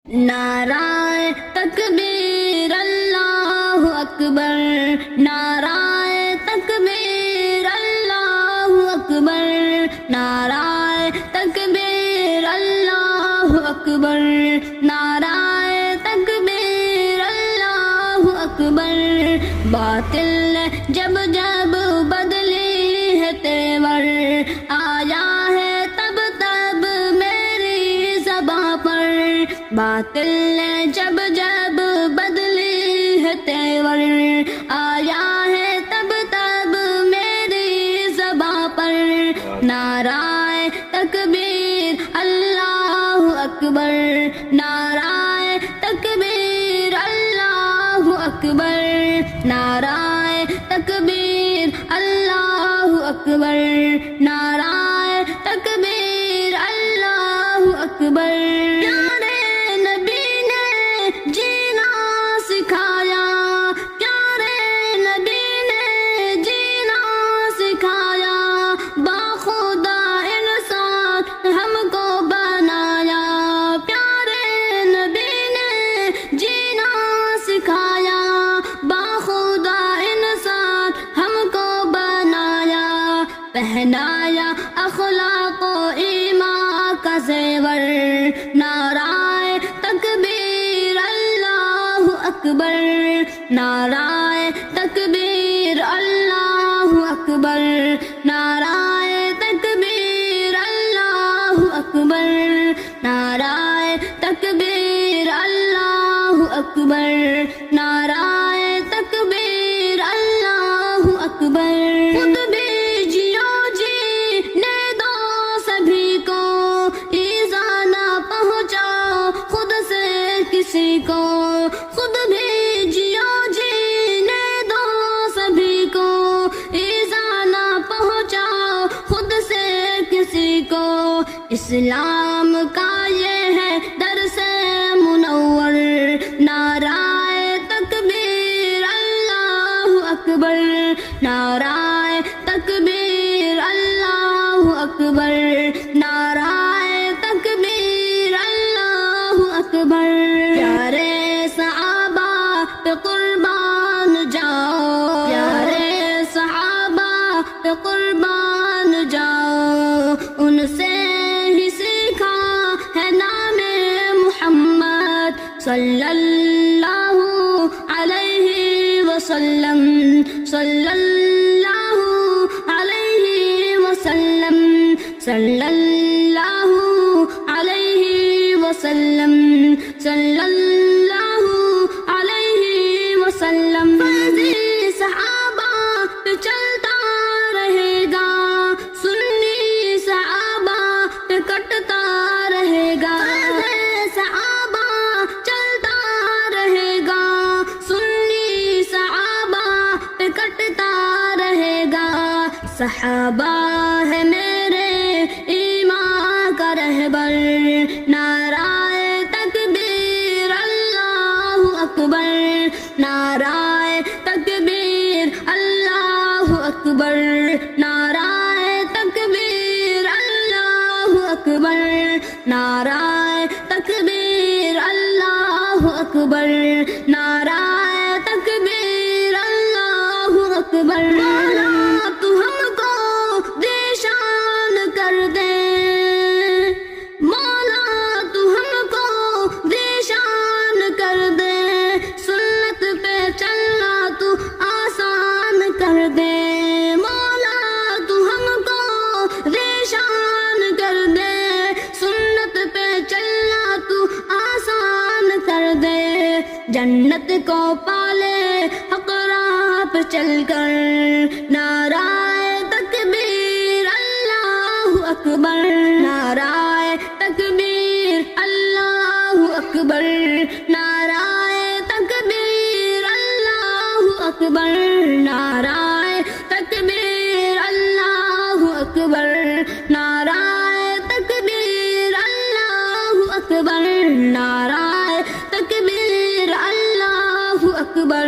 نعرہ تکبیر اللہ اکبر، نعرہ تکبیر اللہ اکبر، نعرہ تکبیر اللہ اکبر، نعرہ تکبیر اللہ اکبر۔ باطل جب جب بدلی ہے تیور، آیا ہے تب تب میری زباں پر۔ باطل جب جب بدلی ہے تیور، آیا ہے تب تب میری زباں پر۔ نعرہ تکبیر اللہ اکبر، نعرہ تکبیر اللہ اکبر، نعرہ تکبیر اللہ اکبر، نعرہ تکبیر اللہ اکبر۔ پیارے نبی نے جینا سکھایا، پیارے نبی نے جینا سکھایا، باخدا انسان ہم کو بنایا۔ پیارے نبی نے جینا سکھایا، باخدا انسان ہم کو بنایا۔ پہنایا اخلاق و ایمان کا زیور، نعرہ تکبیر اللہ اکبر، نعرہ تکبیر اللہ اکبر، نعرہ تکبیر اللہ اکبر، نعرہ تکبیر اللہ اکبر، نعرہ تکبیر اللہ اکبر۔ خود بھی جیو جینے دو سبھی کو، ایذا نہ پہنچاؤ خود سے کسی کو۔ خود بھی جیو جینے دو سبھی کو، ایذا نہ پہنچاؤ خود سے کسی کو۔ اسلام کا یہ ہے درس منور، نعرہ تکبیر اللہ اکبر، نعرہ تکبیر اللہ اکبر، نعرہ تکبیر اللہ اکبر۔ پیارے صحابہ پہ قربان جاؤ، پیارے صحابہ پہ قربان جاؤ، ان سے ہی سیکھا ہے نام محمد صلی اللہ علیہ وسلم، صلی اللہ علیہ وسلم، صلی اللہ علیہ وسلم، صلی اللہ علیہ وسلم۔ فرضی صحابہ پہ چلتا رہے گا، سنی صحابہ پہ کٹتا رہے گا۔ صحابہ چلتا رہے گا، سنی صحابہ پہ کٹتا رہے گا۔ صحابہ ہے میرے ایمان کا رہبر، نعرہ تکبیر اللہ اکبر، نعرہ تکبیر اللہ اکبر، نعرہ تکبیر اللہ اکبر، نعرہ تکبیر اللہ اکبر، نعرہ تکبیر اللہ اکبر۔ مولا تو ہم کو ذیشان کر دے، مولا تو ہم کو ذیشان کر دے، سنت پہ چلنا تو آسان کر دے۔ مولا تو ہم کو ذیشان کر دے، سنت پہ چلنا تو آسان کر دے۔ جنت کو پالے حق راہ پہ چل کر، نعرہ تکبیر اللہ اکبر، نعرہ تکبیر اللہ اکبر، نعرہ تکبیر اللہ اکبر، نعرہ تکبیر اللہ اکبر، نعرہ تکبیر اللہ اکبر، نعرہ تکبیر اللہ اکبر،